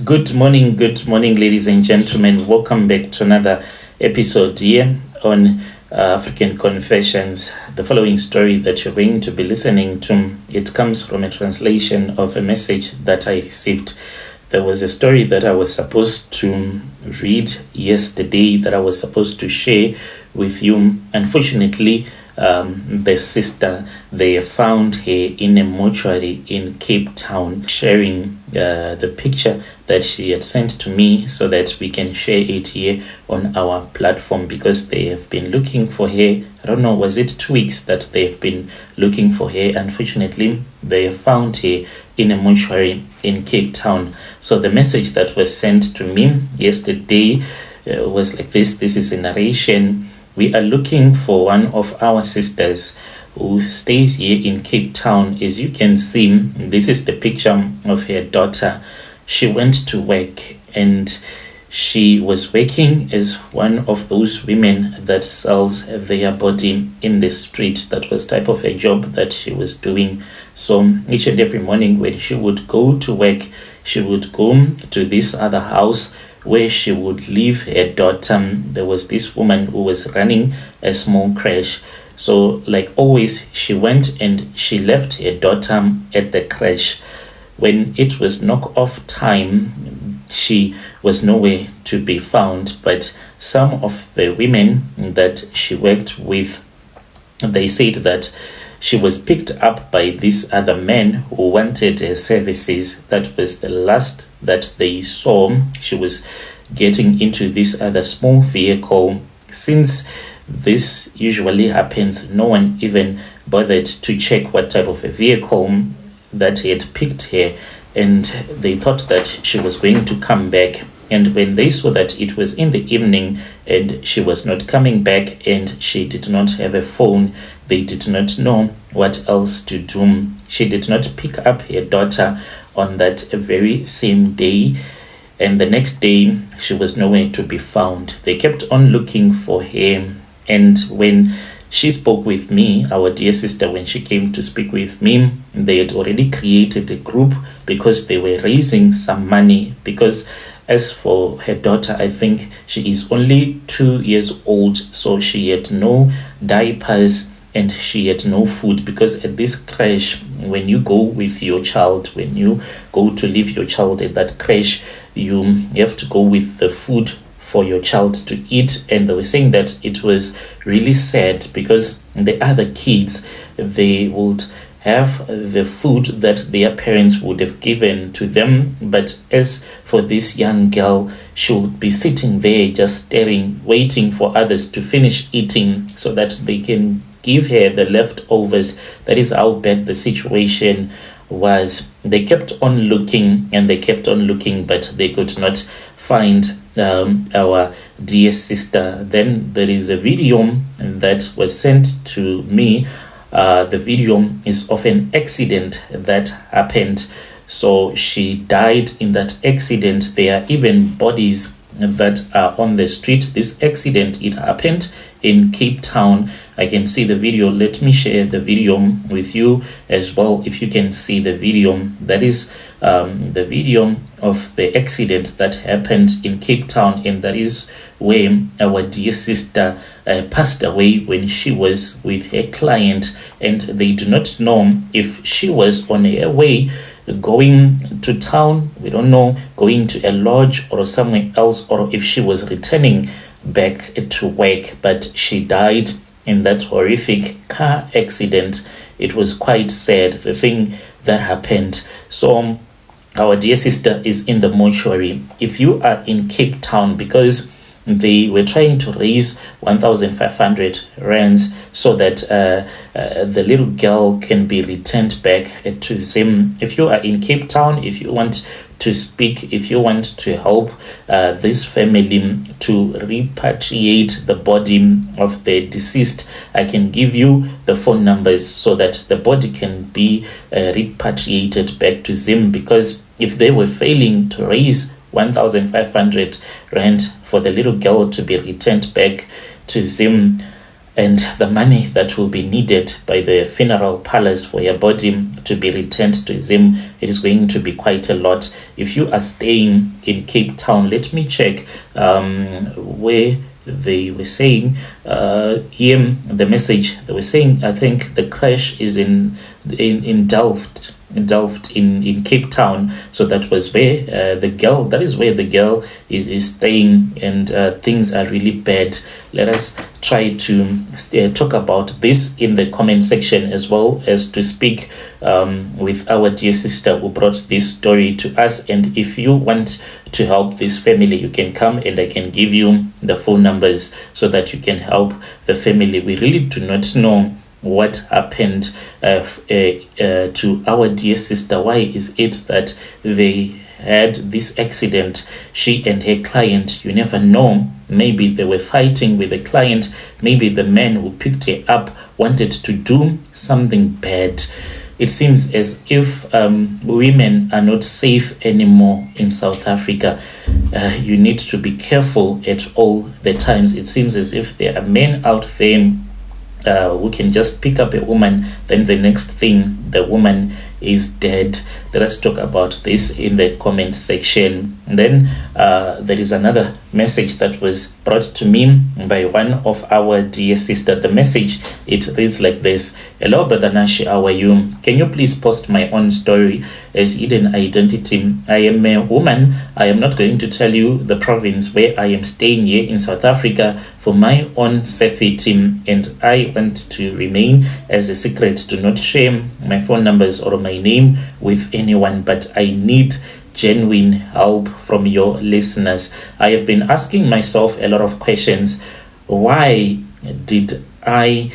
Good morning, ladies and gentlemen. Welcome back to another episode here on African Confessions. The following story that you're going to be listening to, it comes from a translation of a message that I received. There was a story that I was supposed to read yesterday that I was supposed to share with you. Unfortunately, the sister, they found her in a mortuary in Capetown, sharing the picture that she had sent to me so that we can share it here on our platform, because they have been looking for her. I don't know, was it 2 weeks that they've been looking for her? Unfortunately, they found her in a mortuary in Capetown. So the message that was sent to me yesterday was like this. This is a narration. We are looking for one of our sisters who stays here in Capetown. As you can see, this is the picture of her daughter. She went to work, and she was working as one of those women that sells their body in the street. That was type of a job that she was doing. So each and every morning when she would go to work, she would go to this other house where she would leave her daughter. There was this woman who was running a small crash. So like always, she went and she left her daughter at the crash. When it was knock-off time, she was nowhere to be found. But some of the women that she worked with, they said that she was picked up by this other man who wanted her services. That was the last that they saw. She was getting into this other small vehicle. Since this usually happens, no one even bothered to check what type of a vehicle that had picked her, and they thought that she was going to come back. And when they saw that it was in the evening and she was not coming back and she did not have a phone, they did not know what else to do. She did not pick up her daughter on that very same day, and the next day she was nowhere to be found. They kept on looking for her, and when she spoke with me, our dear sister, when she came to speak with me, they had already created a group because they were raising some money. Because as for her daughter, I think she is only 2 years old, so she had no diapers and she had no food. Because at this crash, when you go with your child, when you go to leave your child at that crash, you have to go with the food for your child to eat. And they were saying that it was really sad because the other kids, they would have the food that their parents would have given to them. But as for this young girl, she would be sitting there just staring, waiting for others to finish eating so that they can give her the leftovers. That is how bad the situation was. They kept on looking and they kept on looking, but they could not find our dear sister. Then there is a video that was sent to me. The video is of an accident that happened. So she died in that accident. There are even bodies that are on the street. This accident, it happened in Capetown. I can see the video. Let me share the video with you as well, if you can see the video. That is the video of the accident that happened in Capetown, and that is where our dear sister passed away when she was with her client. And they do not know if she was on her way going to town, we don't know, going to a lodge or somewhere else, or if she was returning back to work. But she died in that horrific car accident. It was quite sad, the thing that happened. So our dear sister is in the mortuary. If you are in Capetown, because they were trying to raise 1,500 rands so that the little girl can be returned back to Zim. If you are in Capetown, if you want to speak, if you want to help this family to repatriate the body of the deceased, I can give you the phone numbers so that the body can be repatriated back to Zim. Because if they were failing to raise 1,500 rand for the little girl to be returned back to Zim, and the money that will be needed by the funeral parlors for your body to be returned to Zim, it is going to be quite a lot. If you are staying in Cape Town, let me check where they were saying here the message they were saying. I think the crash is in Delft in Cape Town. So that was where that is where the girl is staying, and things are really bad. Let us try to talk about this in the comment section, as well as to speak with our dear sister who brought this story to us. And if you want to help this family, you can come and I can give you the phone numbers so that you can help the family. We really do not know what happened to our dear sister. Why is it that they had this accident, she and her client? You never know. Maybe they were fighting with the client. Maybe the man who picked her up wanted to do something bad. It seems as if women are not safe anymore in South Africa. You need to be careful at all the times. It seems as if there are men out there who can just pick up a woman, then the next thing, the woman is dead. Let us talk about this in the comment section. And then there is another message that was brought to me by one of our dear sisters. The message, it reads like this: "Hello, Brother Nashi, how are you? Can you please post my own story as hidden identity? I am a woman. I am not going to tell you the province where I am staying here in South Africa for my own safety, and I want to remain as a secret. Do not share my phone numbers or my name with anyone, but I need genuine help from your listeners. I have been asking myself a lot of questions. Why did I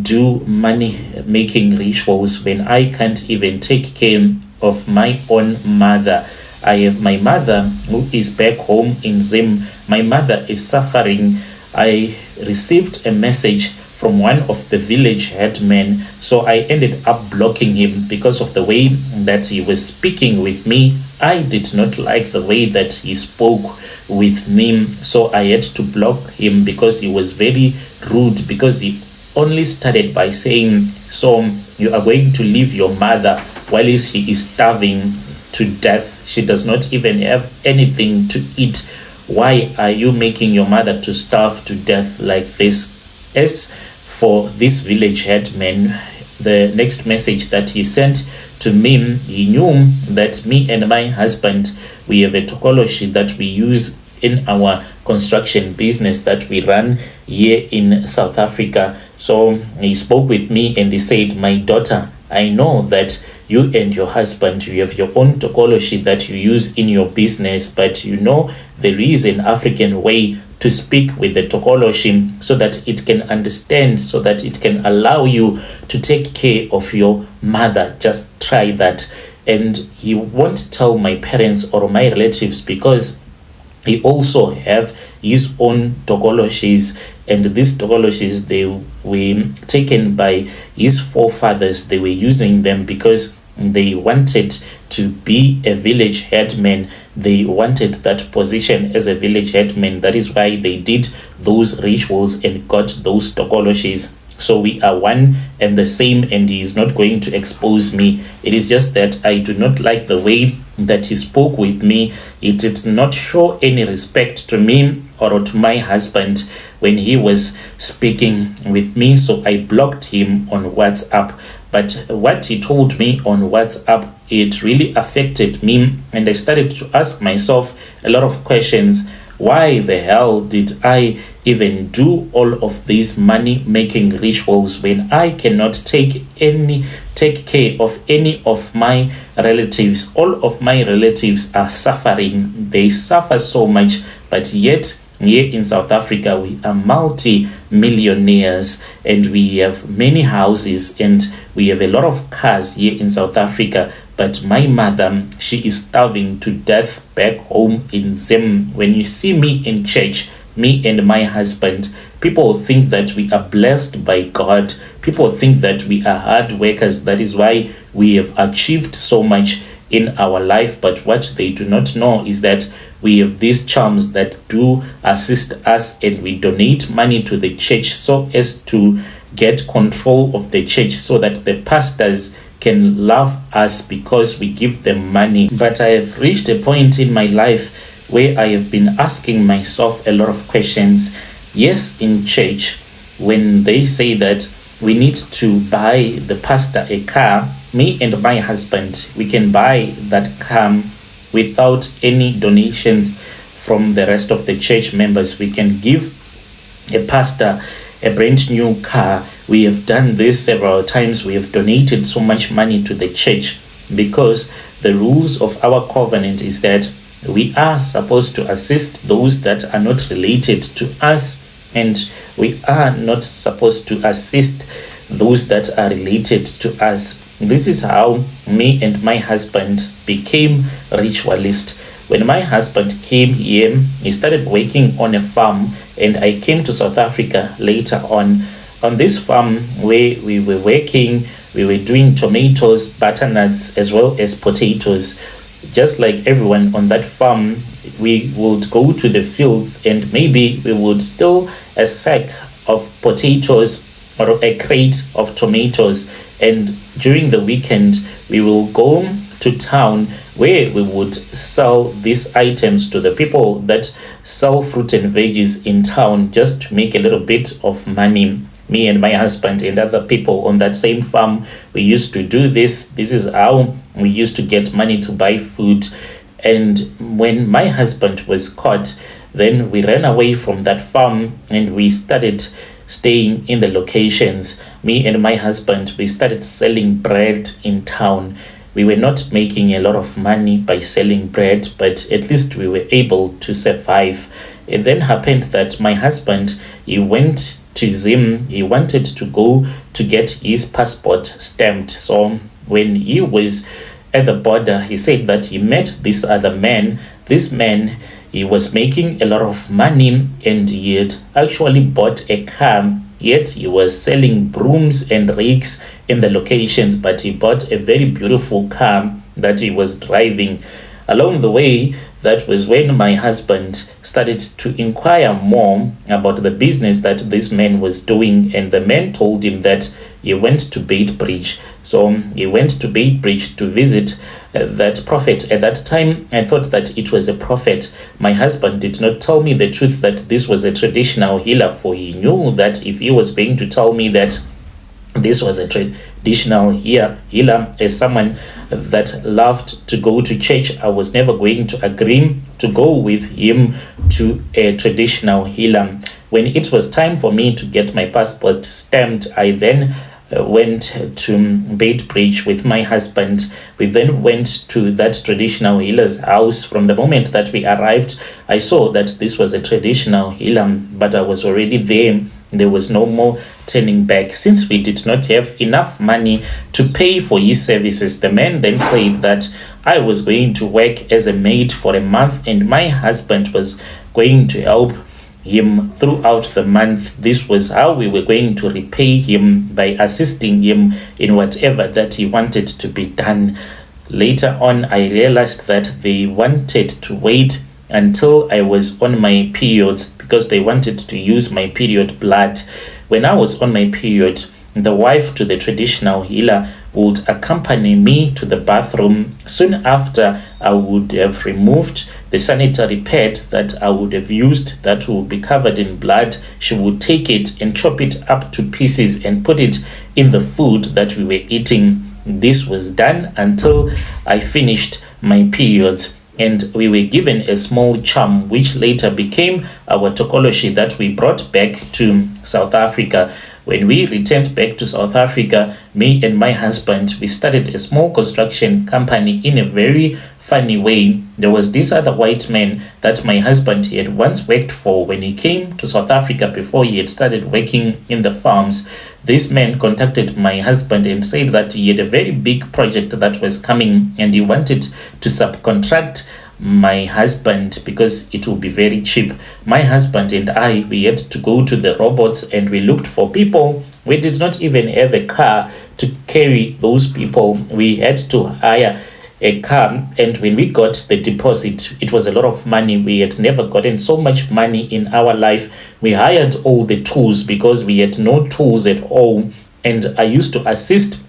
do money making rituals when I can't even take care of my own mother? I have my mother who is back home in Zim. My mother is suffering. I received a message from one of the village headmen, so I ended up blocking him because of the way that he was speaking with me. I did not like the way that he spoke with me, so I had to block him because he was very rude, because he only started by saying, so you are going to leave your mother while she is starving to death. She does not even have anything to eat. Why are you making your mother to starve to death like this? As for this village headman, the next message that he sent to me, he knew that me and my husband, we have a tokology that we use in our construction business that we run here in South Africa. So he spoke with me and he said, my daughter, I know that you and your husband, you have your own tokology that you use in your business, but you know there is an African way to speak with the tokology so that it can understand, so that it can allow you to take care of your mother. Just try that. And he won't tell my parents or my relatives because he also have his own tokologies, and these tokologies, they were taken by his forefathers. They were using them because they wanted to be a village headman. They wanted that position as a village headman. That is why they did those rituals and got those tokologies. So we are one and the same, and he is not going to expose me. It is just that I do not like the way that he spoke with me. It did not show any respect to me or to my husband when he was speaking with me. So I blocked him on WhatsApp. But what he told me on WhatsApp, it really affected me, and I started to ask myself a lot of questions. Why the hell did I even do all of these money-making rituals when I cannot take care of any of my relatives? All of my relatives are suffering. They suffer so much, but yet here in South Africa, we are multi-millionaires and we have many houses and we have a lot of cars here in South Africa. But my mother, she is starving to death back home in Zim. When you see me in church, me and my husband, people think that we are blessed by God. People think that we are hard workers. That is why we have achieved so much in our life, but what they do not know is that we have these charms that do assist us, and we donate money to the church so as to get control of the church, so that the pastors can love us because we give them money. But I have reached a point in my life where I have been asking myself a lot of questions. Yes, in church, when they say that we need to buy the pastor a car, me and my husband, we can buy that car without any donations from the rest of the church members. We can give a pastor a brand new car. We have done this several times. We have donated so much money to the church because the rules of our covenant is that we are supposed to assist those that are not related to us, and we are not supposed to assist those that are related to us. This is how me and my husband became ritualist. When my husband came here, he started working on a farm, and I came to South Africa later on. On this farm where we were working, we were doing tomatoes, butternuts, as well as potatoes. Just like everyone on that farm, we would go to the fields and maybe we would steal a sack of potatoes or a crate of tomatoes, and during the weekend we will go to town where we would sell these items to the people that sell fruit and veggies in town, just to make a little bit of money. Me and my husband and other people on that same farm, we used to do this. This is how we used to get money to buy food. And when my husband was caught, then we ran away from that farm and we started staying in the locations. Me and my husband, we started selling bread in town. We were not making a lot of money by selling bread, but at least we were able to survive. It then happened that my husband, he went to Zim. He wanted to go to get his passport stamped. So when he was at the border, he said that he met this other man. This man, he was making a lot of money, and he had actually bought a car, yet he was selling brooms and rakes in the locations, but he bought a very beautiful car that he was driving. Along the way, that was when my husband started to inquire more about the business that this man was doing, and the man told him that he went to Beitbridge. So he went to Beitbridge to visit that prophet. At that time, I thought that it was a prophet. My husband did not tell me the truth that this was a traditional healer, for he knew that if he was going to tell me that this was a traditional healer, as someone that loved to go to church, I was never going to agree to go with him to a traditional healer. When it was time for me to get my passport stamped, I then went to Beitbridge with my husband. We then went to that traditional healer's house. From the moment that we arrived, I saw that this was a traditional healer, but I was already there. There was no more turning back. Since we did not have enough money to pay for his services, the man then said that I was going to work as a maid for a month, and my husband was going to help him throughout the month. This was how we were going to repay him, by assisting him in whatever that he wanted to be done. Later on, I realized that they wanted to wait until I was on my periods because they wanted to use my period blood. When I was on my period, the wife to the traditional healer would accompany me to the bathroom. Soon after, I would have removed the sanitary pad that I would have used that would be covered in blood. She would take it and chop it up to pieces and put it in the food that we were eating. This was done until I finished my periods, and we were given a small charm which later became our tokoloshi that we brought back to South Africa. When we returned back to South Africa, me and my husband, we started a small construction company in a very funny way. There was this other white man that my husband he had once worked for when he came to South Africa before he had started working in the farms. This man contacted my husband and said that he had a very big project that was coming and he wanted to subcontract my husband because it will be very cheap. My husband and I, we had to go to the robots and we looked for people. We did not even have a car to carry those people. We had to hire a car, and when we got the deposit, it was a lot of money. We had never gotten so much money in our life. We hired all the tools because we had no tools at all, and I used to assist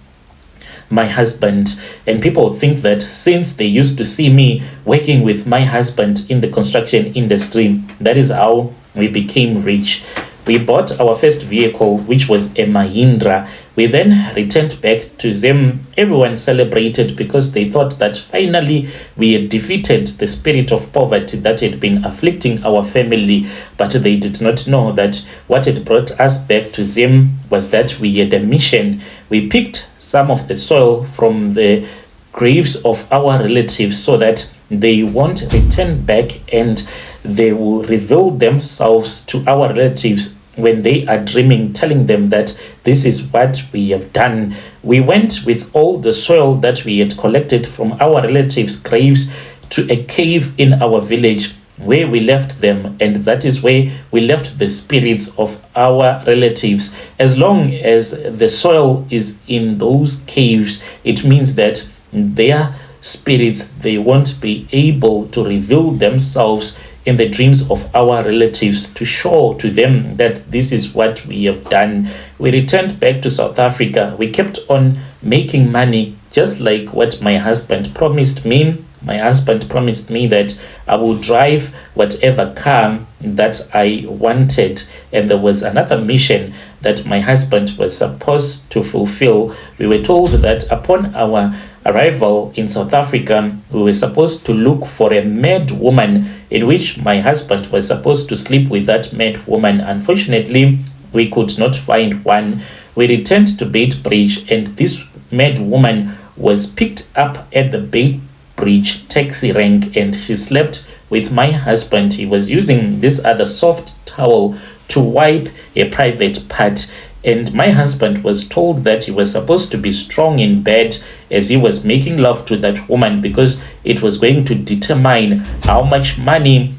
my husband, and people think that since they used to see me working with my husband in the construction industry, that is how we became rich. We bought our first vehicle, which was a Mahindra. We then returned back to them. Everyone celebrated because they thought that finally we had defeated the spirit of poverty that had been afflicting our family. But they did not know that what had brought us back to them was that we had a mission. We picked some of the soil from the graves of our relatives so that they won't return back, and they will reveal themselves to our relatives when they are dreaming, telling them that this is what we have done. We went with all the soil that we had collected from our relatives' graves to a cave in our village where we left them, and that is where we left the spirits of our relatives. As long as the soil is in those caves, it means that their spirits, they won't be able to reveal themselves in the dreams of our relatives to show to them that this is what we have done. We returned back to South Africa. We kept on making money, just like what my husband promised me. My husband promised me that I will drive whatever car that I wanted, and there was another mission that my husband was supposed to fulfill. We were told that upon our arrival in South Africa, we were supposed to look for a mad woman, in which my husband was supposed to sleep with that mad woman. Unfortunately, we could not find one. We returned to Beitbridge, and this mad woman was picked up at the Beitbridge taxi rank, and she slept with my husband. He was using this other soft towel to wipe a private part, and my husband was told that he was supposed to be strong in bed as he was making love to that woman, because it was going to determine how much money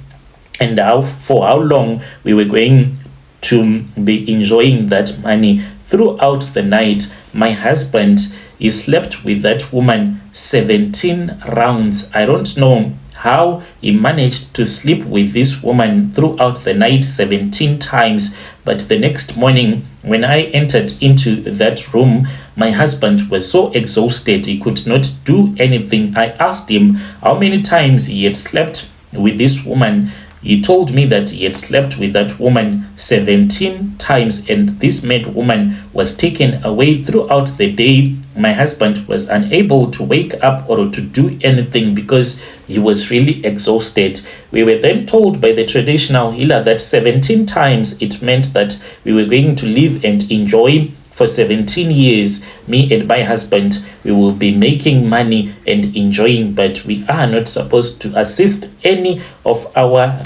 and for how long we were going to be enjoying that money. Throughout the night, my husband, he slept with that woman 17 rounds. I don't know how he managed to sleep with this woman throughout the night 17 times. But the next morning, when I entered into that room, my husband was so exhausted he could not do anything. I asked him how many times he had slept with this woman. He told me that he had slept with that woman 17 times, and this mad woman was taken away throughout the day. My husband was unable to wake up or to do anything because he was really exhausted. We were then told by the traditional healer that 17 times it meant that we were going to live and enjoy for 17 years. Me and my husband, we will be making money and enjoying, but we are not supposed to assist any of our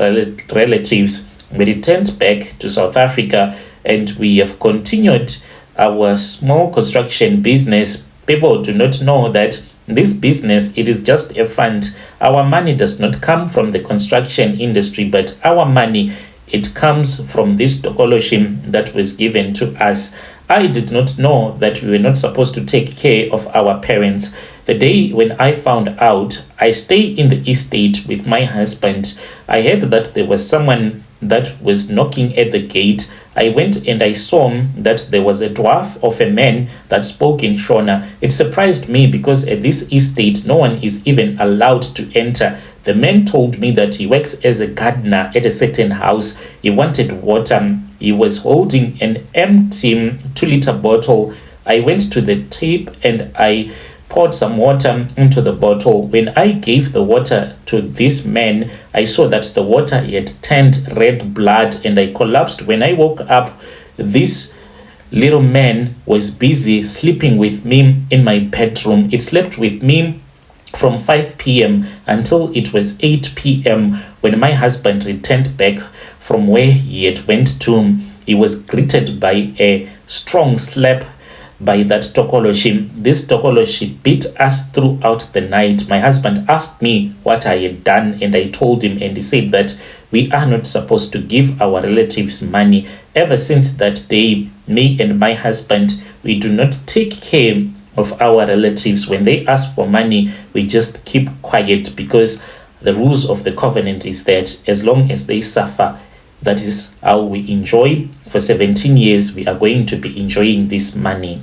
relatives. We returned back to South Africa, and we have continued our small construction business. People do not know that this business, it is just a fund. Our money does not come from the construction industry, but our money, it comes from this dokoloshim that was given to us. I did not know that we were not supposed to take care of our parents. The day when I found out, I stayed in the estate with my husband. I heard that there was someone that was knocking at the gate. I went and I saw that there was a dwarf of a man that spoke in Shona. It surprised me because at this estate, no one is even allowed to enter. The man told me that he works as a gardener at a certain house. He wanted water. He was holding an empty 2-liter bottle. I went to the tap and I poured some water into the bottle. When I gave the water to this man, I saw that the water had turned red blood, and I collapsed. When I woke up, this little man was busy sleeping with me in my bedroom. It slept with me from 5 p.m. until it was 8 p.m. when my husband returned back from where he had went to. He was greeted by a strong slap by that tokoloshi. This tokoloshi beat us throughout the night. My husband asked me what I had done, and I told him, and he said that we are not supposed to give our relatives money. Ever since that day, me and my husband, we do not take care of our relatives, when they ask for money, we just keep quiet, because the rules of the covenant is that as long as they suffer, that is how we enjoy. For 17 years, we are going to be enjoying this money.